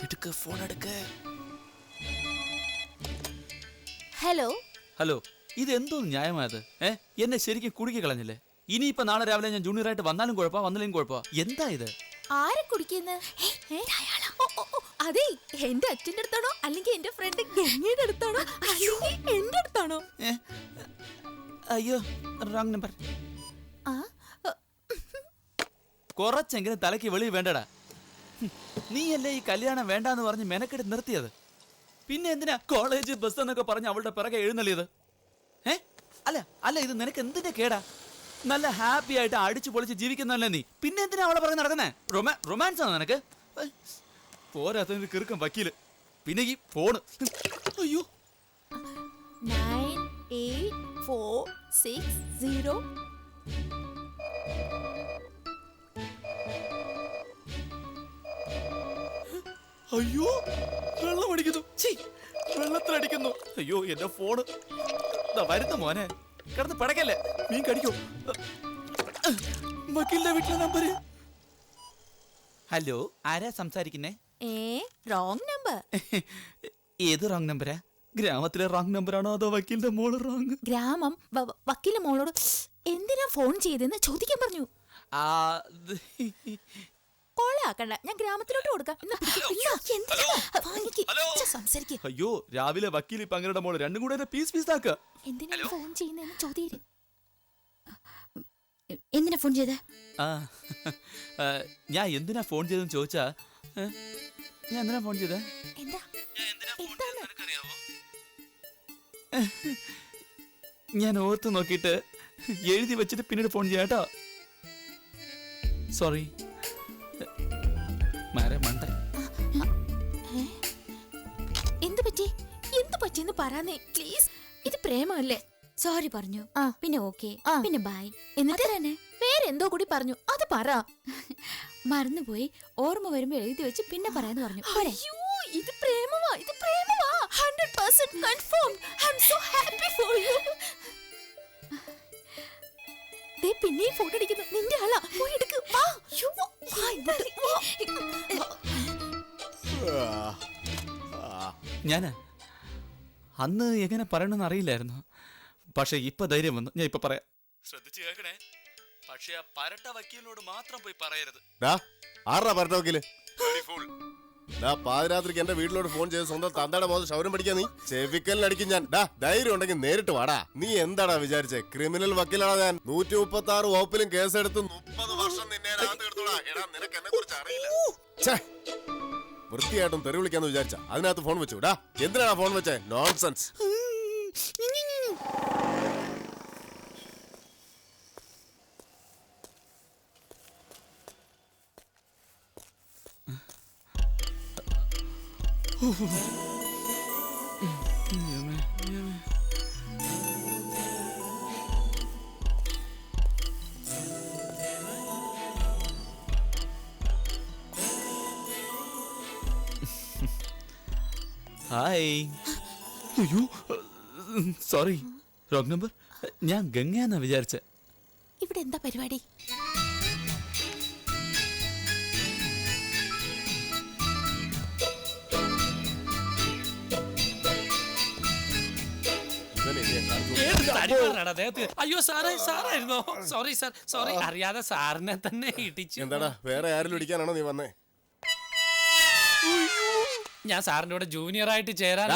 എടുക്ക് ഫോൺ എടുക്ക്. Hello hello, ഇത് എന്തോ ന്യായമായത്? എന്നെ ശരിക്കും കുടുക്കി കളഞ്ഞില്ലേ? ഇനിയിപ്പോ നാളെ രാവിലെ ഞാൻ ജൂനിയറായിട്ട് വന്നാലും കുഴപ്പമാ വന്നില്ലെങ്കിൽ കുഴപ്പമാ. എന്താ ഇത്? ആരെ കുടിക്കുന്ന? അതെ, എന്റെ അച്ഛന്റെ അടുത്താണോ അല്ലെങ്കിൽ എന്റെ ഫ്രണ്ട് ഗംഗയുടെ അടുത്താണോ അല്ലെങ്കിൽ എന്റെ അടുത്താണോ? അയ്യോ, റോങ് നമ്പർ. കുറച്ചെങ്കിലും തലയ്ക്ക് വെളി വേണ്ടടാ. നീയല്ലേ ഈ കല്യാണം വേണ്ടാന്ന് പറഞ്ഞ് മെനക്കെടുത്ത് നിർത്തിയത്? പിന്നെ എന്തിനാ കോളേജ് ബസ് എന്നൊക്കെ പറഞ്ഞ് അവളുടെ പിറകെ എഴുന്നള്ളിയത്? അല്ല അല്ല, ഇത് നിനക്ക് എന്തിന്റെ കേടാ? നല്ല ഹാപ്പി ആയിട്ട് അടിച്ചു പൊളിച്ച് ജീവിക്കുന്നല്ലേ നീ. പിന്നെ എന്തിനാ അവളെ പറഞ്ഞ് നടക്കുന്നേ? റൊമാൻസ് ആണോ നിനക്ക്? പോരാത്തതിന് കിറുക്കം വക്കീല്, പിന്നെ ഈ ഫോണ്. അയ്യോ, 98460. അയ്യോ, വെള്ളം അടിക്കുന്നു. വെള്ളത്തിലടിക്കുന്നു. അയ്യോ, എന്റെ ഫോണ് വരുന്നു. മോനെ കിടന്ന് പടക്കല്ലേ, മീൻ കടിക്കോ? വക്കീലിന്റെ വീട്ടിലെ നമ്പര്. ഹലോ, ആരാ സംസാരിക്കുന്നേ? Wrong number. ഏത് റോങ് നമ്പരാ? ഗ്രാമത്തിലെ റോങ് നമ്പറാണോ അതോ വക്കീലിന്റെ മോള് റോങ്? ഗ്രാമം വക്കീലിന്റെ മോളോട് എന്തിനാ ഫോൺ ചെയ്തെന്ന് ചോദിക്കാൻ പറഞ്ഞു. കൊള്ളാക്കണ്ട, ഞാൻ ഗ്രാമത്തിലോട്ട് കൊടുക്കാം. അയ്യോ, രാവിലെ വക്കീൽ പങ്ങളുടെ മോള് രണ്ടും കൂടെ പീസ് പീസാക്ക. എന്തിനാ ഫോൺ ചെയ്യുന്നതെന്ന് ചോദ്യം. എന്തിനാ ഫോൺ ചെയ്തേ? ഞാൻ എന്തിനാ ഫോൺ ചെയ്തെന്ന് ചോദിച്ചാ, ഞാൻ എന്തിനാ ഫോൺ ചെയ്തേ? ഞാൻ ഓർത്ത് നോക്കിയിട്ട് എഴുതി വെച്ചിട്ട് പിന്നീട് ഫോൺ ചെയ്യാട്ടോ. സോറി. എന്ത് പറ്റിയെന്ന് പറയാനേ പ്ലീസ്. ഇത് പ്രേമല്ലേ? സോറി പറഞ്ഞു, പിന്നെ ഓക്കെ, പിന്നെ ബൈ. എന്നിട്ട് തന്നെ വേറെന്തോ കൂടി പറഞ്ഞു, അത് പറ. മറന്നുപോയി, ഓർമ്മ വരുമ്പോ എഴുതി വെച്ച് പിന്നെ പറയാന്ന് പറഞ്ഞു. ഇത് പ്രേമമാ, ഇത് പ്രേമമാ. 100% confirmed. I'm so happy for you. ദേ പിന്നെ ഫോട്ടോ അടിക്കുന്നു. നിന്റെ ആളാ, പോയി എടുക്ക്. വാ. ഞാന് അന്ന് എങ്ങനെ പറയണമെന്ന് അറിയില്ലായിരുന്നു. പക്ഷെ ഇപ്പൊ ധൈര്യം വന്നു. ഞാൻ ഇപ്പൊ പറയാം. ശ്രദ്ധിച്ചു കേൾക്കണേ. പക്ഷെ ആ പരട്ട വക്കീലിനോട് മാത്രം പോയി പറയരുത്. ആരാ പരട്ട വക്കീല്? പാതിരാത്രിക്ക് എന്റെ വീട്ടിലോട്ട് ഫോൺ ചെയ്ത് സ്വന്തം തന്തയുടെ മോദം ക്ഷൗരം പഠിക്കാൻ നീ ചെവിക്കലിനടിക്കും ഞാൻ. ധൈര്യം ഉണ്ടെങ്കിൽ നേരിട്ട് വാടാ. നീ എന്താടാ വിചാരിച്ചേ? ക്രിമിനൽ വക്കീലാണോ ഞാൻ? 136 വകുപ്പിലും കേസെടുത്ത് 30 വർഷം നിന്നെ നിനക്ക് എന്നെ കുറിച്ച് അറിയില്ല. വൃത്തിയായിട്ടും തെറി വിളിക്കാന്ന് വിചാരിച്ച അതിനകത്ത് ഫോൺ വെച്ചു. എന്തിനാണ് ഫോൺ വെച്ചേ? നോൺസെൻസ്. ഹായ്. അയ്യോ, സോറി, റോങ് നമ്പർ. ഞാൻ ഗംഗയെന്നാ വിചാരിച്ചേ. ഇവിടെ എന്താ പരിപാടി? അയ്യോ സാറേ, സാറായിരുന്നോ? Sorry sir, sorry. അറിയാതെ സാറിനെ തന്നെ ഇടിച്ചു. എന്താടാ, വേറെ ആരെങ്കിലും ഇടിക്കാനാണോ നീ വന്നേ? ഞാൻ സാറിന്റെ കൂടെ ജൂനിയർ ആയിട്ട് ചേരാൻ.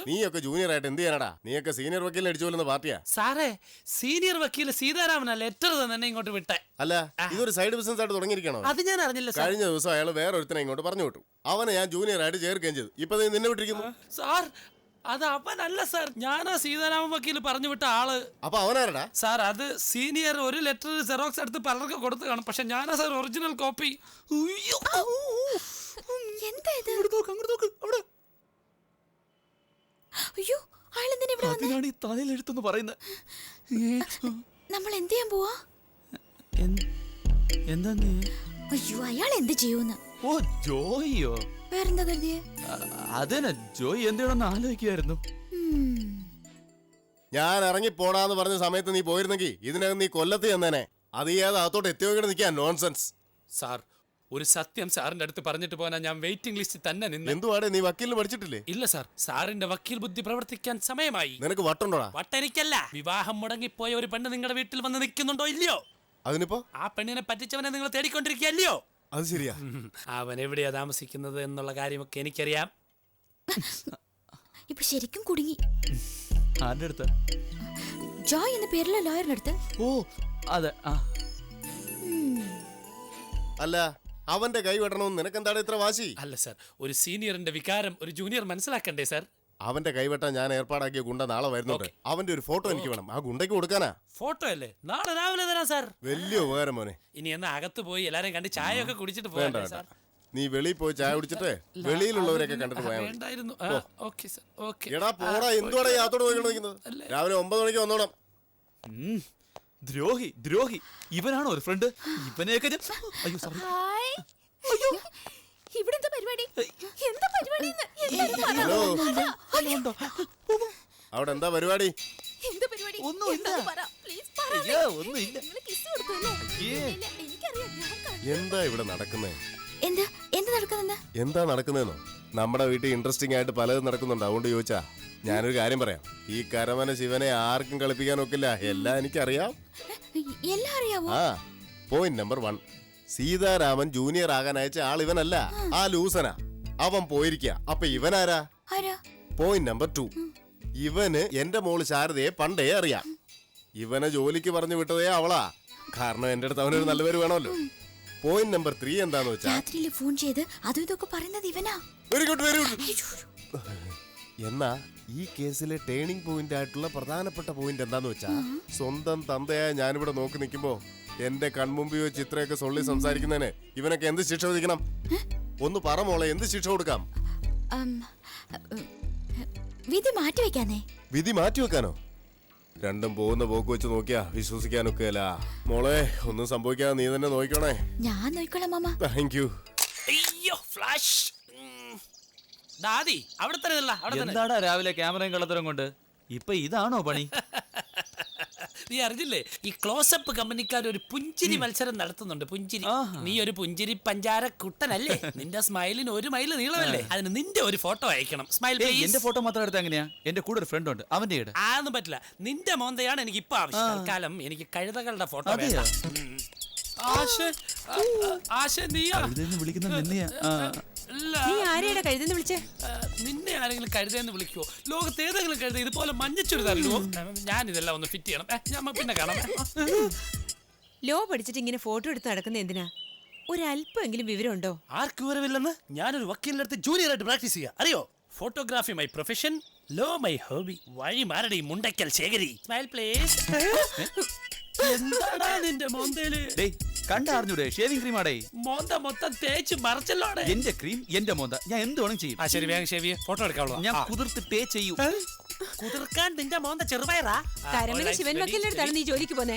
നീയൊക്കെ ജൂനിയർ ആയിട്ട് എന്ത് ചെയ്യാനടാ? നീയൊക്കെ സീനിയർ വക്കീലിനെ അടിച്ചു കൊല്ലുന്ന പാർട്ടിയാ. സാറേ, സീനിയർ വക്കീൽ സീതാരാമനാ ലെറ്റർ തന്നെ ഇങ്ങോട്ട് വിട്ടെ. അല്ല, ഇതൊരു സൈഡ് ബിസിനസ് ആയിട്ട് തുടങ്ങിയിരിക്കണോ? അത് ഞാൻ അറിഞ്ഞില്ല. കഴിഞ്ഞ ദിവസം അയാൾ വേറെ ഒരുത്തനെ ഇങ്ങോട്ട് പറഞ്ഞു വിട്ടു. അവനെ ഞാൻ ജൂനിയർ ആയിട്ട് ചേർക്കുകയും ചെയ്തു. ഇപ്പൊ നിന്നെ വിട്ടിരിക്കുന്നു. സാർ, അത് അവനല്ല സാർ, ഞാനാ സീതാരാമൻ വക്കീൽ പറഞ്ഞു വിട്ട ആള്. അപ്പൊ അവനാരടാ? സാർ, അത് സീനിയർ ഒരു ലെറ്റർ സെറോക്സ് എടുത്ത് പലർക്ക് കൊടുത്തു കാണും. പക്ഷെ ഞാനാ സാർ ഒറിജിനൽ കോപ്പി. എന്താ ഇത്? അയ്യോ, അയാളെന്തിനാ ഇവിടെ വന്നേ? അതിനാണ് ഈ തലയിലെഴുത്തെന്ന് പറയുന്നത്. നമ്മൾ എന്ത് ചെയ്യാൻ പോവാ? എന്താ നീ? അയ്യോ, അയാൾ എന്ത് ചെയ്യൂന്ന്? ഓ, ജോയിയോ? വേറെന്താ കരുതിയേ? അതന്നെ, ജോയി എന്തിനാണെന്ന് ആലോചിക്കായിരുന്നു. ഞാൻ ഇറങ്ങി പോടാന്ന് പറഞ്ഞ സമയത്ത് നീ പോയിരുന്നെങ്കിൽ ഇതിനകം നീ കൊല്ലത്ത് ചെന്നേനെ. അത് ചെയ്യാതെ അകത്തോട്ട് എത്തിയോടെ നിൽക്കാൻ. നോൺസെൻസ്. സാർ, ഒരു സത്യം സാറിന്റെ അടുത്ത് പറഞ്ഞിട്ട് പോകാനാ ഞാൻ വെയിറ്റിംഗ് ലിസ്റ്റിൽ തന്നെ നിന്ന്. എന്തുവാടെ നീ വക്കീലിന് പഠിച്ചിട്ടില്ലേ? ഇല്ല സാർ, സാറിന്റെ വക്കീൽ ബുദ്ധി പ്രവർത്തിക്കാൻ സമയമായി. നിനക്ക് വട്ടുണ്ടോടാ? വട്ടെനിക്കല്ല, വിവാഹം മുടങ്ങിപ്പോയ ഒരു പെണ്ണ് നിങ്ങളുടെ വീട്ടിൽ വന്ന് നിൽക്കുന്നുണ്ടോ ഇല്ലയോ? അതിനിപ്പോ ആ പെണ്ണിനെ പറ്റിച്ചവനെ നിങ്ങൾ തേടിക്കൊണ്ടിരിക്കുകയല്ലയോ? അത് ശരിയാ. അവൻ എവിടെയാ താമസിക്കുന്നത് എന്നുള്ള കാര്യമൊക്കെ എനിക്കറിയാം. ഇപ്പൊ ശരിക്കും കുടുങ്ങി. ആരുടെ അടുത്ത്? ജോയ് എന്ന പേരുള്ള ലോയറിന്റെ അടുത്ത്. ഓ അതെ. ആ അല്ല, അവന്റെ കൈ വെട്ടണമെന്ന് നിനക്കെന്താണ് ഇത്ര വാശി? അല്ല സാർ, ഒരു സീനിയറിന്റെ വികാരം ഒരു ജൂനിയർ മനസ്സിലാക്കണ്ടേ സാർ? അവന്റെ കൈവെട്ടാൻ ഞാൻ ഏർപ്പാടാക്കിയ ഗുണ്ട നാളെ വരുന്നുണ്ട്. അവന്റെ ഒരു ഫോട്ടോ എനിക്ക് വേണം. ആ ഗുണ്ടയ്ക്ക് കൊടുക്കാനാ. ഫോട്ടോ അല്ലേ? നാളെ രാവിലെ തരാം സാർ. വലിയ ഉപകാരം മോനെ. ഇനി എന്നാ അകത്ത് പോയി എല്ലാരും കണ്ട് ചായ ഒക്കെ കുടിച്ചിട്ട് വേണ്ട പോകാം വേണ്ട, സാർ. നീ വെളിയിൽ പോയി ചായ കുടിച്ചിട്ട് വെളിയിലുള്ളവരൊക്കെ കണ്ടിട്ട് പോയാൽ മതി. വേണ്ടായിരുന്നു. Okay sir, okay. എടാ പോടാ, എന്തുവാടാ യാത്തോട് പോയിക്കൊണ്ടിരിക്കുന്നത്? രാവിലെ 9 മണിക്ക് വന്നോണം. ദ്രോഹി ദ്രോഹി. ഇവനാണോ ഒരു ഫ്രണ്ട്? ഇവനെയൊക്കെ അയ്യോ സോറി. ഹായ്. ഇവിടെ എന്താ പരിപാടി? എന്താ പരിപാടി? ഹലോ, അവിടെ എന്താ പരിപാടി? എന്താ പരിപാടി? ഒന്നുമില്ല. എന്താന്ന് പറ, please പറ. അയ്യോ ഒന്നുമില്ല. നിങ്ങള് kiss കൊടുത്തല്ലേ? അയ്യേ. ഇല്ല, എനിക്കറിയാം, ഞാൻ കണ്ടു. എന്താ ഇവിടെ നടക്കുന്നേ? എന്താ എന്ത് നടക്കുന്നെന്ന്? എന്താ നടക്കുന്നതെന്നോ? നമ്മുടെ വീട്ടിൽ ഇൻട്രസ്റ്റിംഗ് ആയിട്ട് പലതും നടക്കുന്നുണ്ട്. അതുകൊണ്ട് ചോദിച്ചാ. ഞാനൊരു കാര്യം പറയാം. ഈ കരമന ശിവനെ ആർക്കും കളിപ്പിക്കാൻ ഒക്കില്ല. എല്ലാം എനിക്കറിയാം. എല്ലാം അറിയാവോ? ആ, പോയിന്റ് നമ്പർ 1. സീതാരാമൻ ജൂനിയർ ആകാൻ അയച്ച ആൾ ഇവനല്ല, ആ ലൂസനാ. അവൻ പോയിരിക്കുക. അപ്പൊ ഇവനാരാ? ആരാ? Point number 2. ഇവന് എന്റെ മോള് ശാരദയെ പണ്ടേ അറിയാം. ഇവനെ ജോലിക്ക് പറഞ്ഞു വിട്ടതേ അവളാ. കാരണം എന്റെ അടുത്ത് അവനൊരു നല്ല പേര് വേണമല്ലോ. പോയിന്റ് നമ്പർ 3 എന്താന്ന് വെച്ചാ, രാത്രിയില് ഫോൺ ചെയ്ത് അതും ഇതൊക്കെ പറയുന്നത് ഇവനാ. Very good very good. എന്നാ ഈ കേസിലെ ടേണിംഗ് പോയിന്റ് ആയിട്ടുള്ള പ്രധാനപ്പെട്ട പോയിന്റ് എന്താന്ന് വെച്ചാ, സ്വന്തം തന്തയായ ഞാനിവിടെ നോക്കി നിൽക്കുമ്പോ എന്റെ കൺമുമ്പിൽ വെച്ച് ഇത്രയൊക്കെ സൊള്ളി സംസാരിക്കുന്നതിന് ഇവനൊക്കെ എന്ത് ശിക്ഷ വിധിക്കണം? ഒന്ന് പറ മോളെ, എന്ത് ശിക്ഷ കൊടുക്കാം? വിധി മാറ്റി വെക്കാന്നേ. വിധി മാറ്റി വെക്കാനോ? രണ്ടും പോകുന്ന പോക്ക് വെച്ച് നോക്കിയാ വിശ്വസിക്കാനൊക്കെയല്ല. മോളെ, ഒന്നും സംഭവിക്കാതെ നീ തന്നെ നോക്കണേ. ഞാൻ നോക്കിക്കോളാം മാമ. Thank you. അയ്യോ ഫ്ലാഷ്. ദാദി അവിടെ തന്നെ നില്ല, അവിടെ തന്നെ. എന്താടാ രാവിലെ ക്യാമറയും കള്ളത്തരം കൊണ്ട്? ഇപ്പൊ ഇതാണോ പണി? നീ അറിഞ്ഞില്ലേ, ഈ ക്ലോസപ്പ് കമ്പനിക്കാർ ഒരു പുഞ്ചിരി മത്സരം നടത്തുന്നുണ്ട്. പുഞ്ചിരി. നീ ഒരു പുഞ്ചിരി പഞ്ചാര കുട്ടനല്ലേ? നിന്റെ സ്മൈലിന് 1 മൈൽ നീളമല്ലേ? അതിന് നിന്റെ ഒരു ഫോട്ടോ അയക്കണം. Smile please. എന്റെ ഫോട്ടോ മാത്രം എടുത്ത് എങ്ങനെയാ? എന്റെ കൂടെ ഒരു ഫ്രണ്ട് ഉണ്ട്, അവന്റെ ഇട്. അതൊന്നും പറ്റില്ല. നിന്റെ മോന്തയാണ് എനിക്ക് ഇപ്പൊ ആവശ്യം. തൽക്കാലം എനിക്ക് കഴുതകളുടെ ഫോട്ടോ വേണ്ട. ആശ നീയാ? വിളിക്കുന്ന നിന്നെയാ. നീ ആരെയാ കഴുതെന്ന് വിളിച്ചേ? നിന്നെ ആരെങ്കിലും കഴുതെന്ന് വിളിക്കുവോ? ലോകത്ത് ഏതെങ്കിലും കഴുത ഇതുപോലെ മഞ്ഞച്ചൊരു തരുമോ? ഞാൻ ഇതെല്ലാം ഒന്ന് ഫിറ്റ് ചെയ്യണം. ഞാൻ പിന്നെ കാണാം. ലോ പഠിച്ചിട്ട് ഇങ്ങനെ ഫോട്ടോ എടുത്ത് നടക്കുന്ന എന്തിനാ? ഒരല്പമെങ്കിലും വിവരമുണ്ടോ? ആർക്ക് വിവരമില്ലെന്ന്? ഞാനൊരു വക്കീലിന്റെ അടുത്ത് ജൂനിയർ ആയിട്ട് പ്രാക്ടീസ് ചെയ്യാം. അറിയോ? Photography my profession, law my hobby. വഴി മാരടി മുണ്ടക്കൽ ശേഖരി. Smile please. എന്താടാ നിന്റെ മോന്തയില്? കണ്ടറിഞ്ഞൂടെ? Shaving cream ആടേ. മോന്ത മൊത്തം തേച്ച് മറച്ചല്ലോടെ. എന്റെ ക്രീം എന്റെ മോന്ത. ഞാൻ എന്ത് വേണം ചെയ്യും. ശരി, വേഗം ഷേവ് ചെയ്യാം. ഫോട്ടോ എടുക്കാവുള്ളൂ. ഞാൻ കുതിർത്ത് ടേ ചെയ്യൂ. കുതിർക്കാൻ നിന്റെ മോന്ത ചെറുപയറാ? കരമന ശിവൻ വക്കീലിന്റെ അടുത്താണ് നീ ജോലിക്ക് പോന്നെ?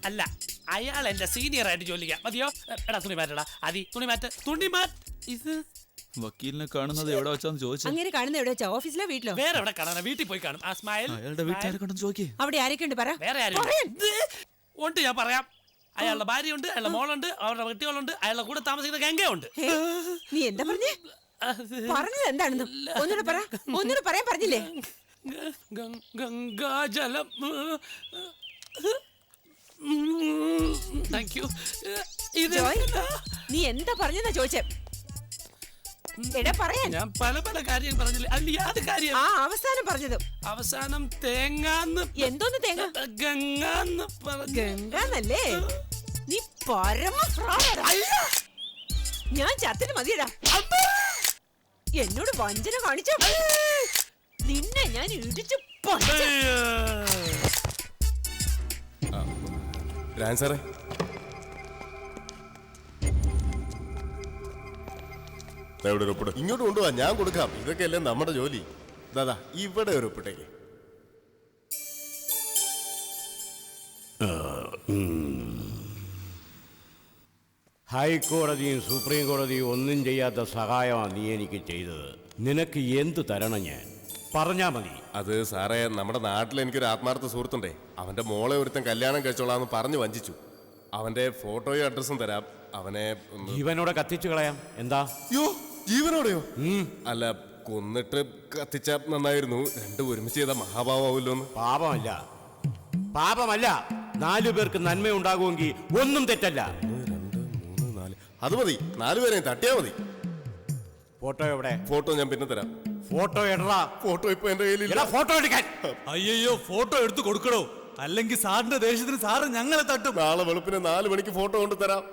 അല്ല, അയാൾ എന്റെ സീനിയർ ആയിട്ട് ജോലിക്കാം. മതിയോ? എടാ തുണി മാറ്റടാ. അതി തുണി മാറ്റ്, തുണി മാറ്റ്. ഇത് വക്കീലിനെ കാണുന്നത് എവിടെ വെച്ചാന്ന് ചോദിച്ചു. അങ്ങനെ കാണുന്ന എവിടെ വെച്ചാ? ഓഫീസിലോ വീട്ടിലോ? വേറെ എവിടെ കാണാനാ? വീട്ടിൽ പോയി കാണും. ആ സ്മൈൽ. അയാളുടെ വീട്ടുകാരെ കണ്ടെന്ന് ചോദിക്കേ. അവിടെ ആരൊക്കെ ഉണ്ട് പറ. വേറെ ആരും ഉണ്ട്, ഞാൻ പറയാം. അയാളുടെ ഭാര്യയുണ്ട്, അയാളുടെ മോളുണ്ട്, അവരുടെ കുട്ടികളുണ്ട്, അയാളുടെ കൂടെ താമസിക്കുന്ന ഗംഗയുണ്ട്. നീ എന്താ പറഞ്ഞേ? പറഞ്ഞത് എന്താണെന്ന് ഒന്നുകൂടെ പറയാൻ പറഞ്ഞില്ലേ? ഗംഗാജലം. Thank you. നീ എന്താ പറഞ്ഞെന്നാ ചോദിച്ചേ? എടാ പറയാൻ. ഞാൻ പല പല കാര്യം പറഞ്ഞില്ലേ? അല്ല യാത് കാര്യം? ആ അവസാനം പറഞ്ഞത്. അവസാനം തേങ്ങാന്ന്. എന്തോന്ന് തേങ്ങ? ഗംഗാന്ന് പറഞ്ഞു. ഗംഗാന്നല്ലേ? നീ പരമ ഞാൻ ചത്തിന് മതിയടാ. എന്നോട് വഞ്ചന കാണിച്ച നിന്നെ ഞാൻ ഇടിച്ചു. സാറേ, ഇങ്ങോട്ട് കൊണ്ടുപോവാ, ഞാൻ കൊടുക്കാം. ഇതൊക്കെയല്ലേ നമ്മുടെ ജോലി. ദാദാ, ഇവിടെ ഒരു ഒപ്പിട്ടേക്ക്. ഹൈക്കോടതിയും സുപ്രീം കോടതിയും ഒന്നും ചെയ്യാത്ത സഹായമാണ് നീ എനിക്ക് ചെയ്തത്. നിനക്ക് എന്തു തരണം ഞാൻ? പറഞ്ഞാ മതി. അത് സാറേ, നമ്മുടെ നാട്ടിൽ എനിക്കൊരു ആത്മാർത്ഥ സുഹൃത്തുണ്ടേ. അവന്റെ മോളെ ഒരുത്തൻ കല്യാണം കഴിച്ചോളാന്ന് പറഞ്ഞു വഞ്ചിച്ചു. അവന്റെ ഫോട്ടോയും അഡ്രസ്സും തരാം. അവനെ ജീവനോടെ കത്തിച്ചു കളയാം. എന്താ? യോ ജീവനോടെയോ? അല്ല, കൊന്നിട്ട് കത്തിച്ച നന്നായിരുന്നു. രണ്ടും ഒരുമിച്ച് ചെയ്ത മഹാഭാവമാവില്ലോന്ന്. പാപമല്ല, പാപമല്ല. 4 പേർക്ക് നന്മ ഉണ്ടാകുമെങ്കിൽ ഒന്നും തെറ്റല്ല. 1, 2, 3, 4 അത് മതി. 4 പേരെയും തട്ടിയാ മതി. ഫോട്ടോ എവിടെ? ഫോട്ടോ ഞാൻ പിന്നെ തരാം. ഫോട്ടോ എടാ. ഫോട്ടോ ഇപ്പൊ എന്റെ കയ്യിലില്ല. ഫോട്ടോ എടുക്കാൻ. അയ്യോ, ഫോട്ടോ എടുത്തു കൊടുക്കണോ, അല്ലെങ്കിൽ സാറിന്റെ ദേഷ്യത്തിന് സാറ് ഞങ്ങളെ തട്ടും. നാളെ വെളുപ്പിന് 4 മണിക്ക് ഫോട്ടോ കൊണ്ട് തരാം.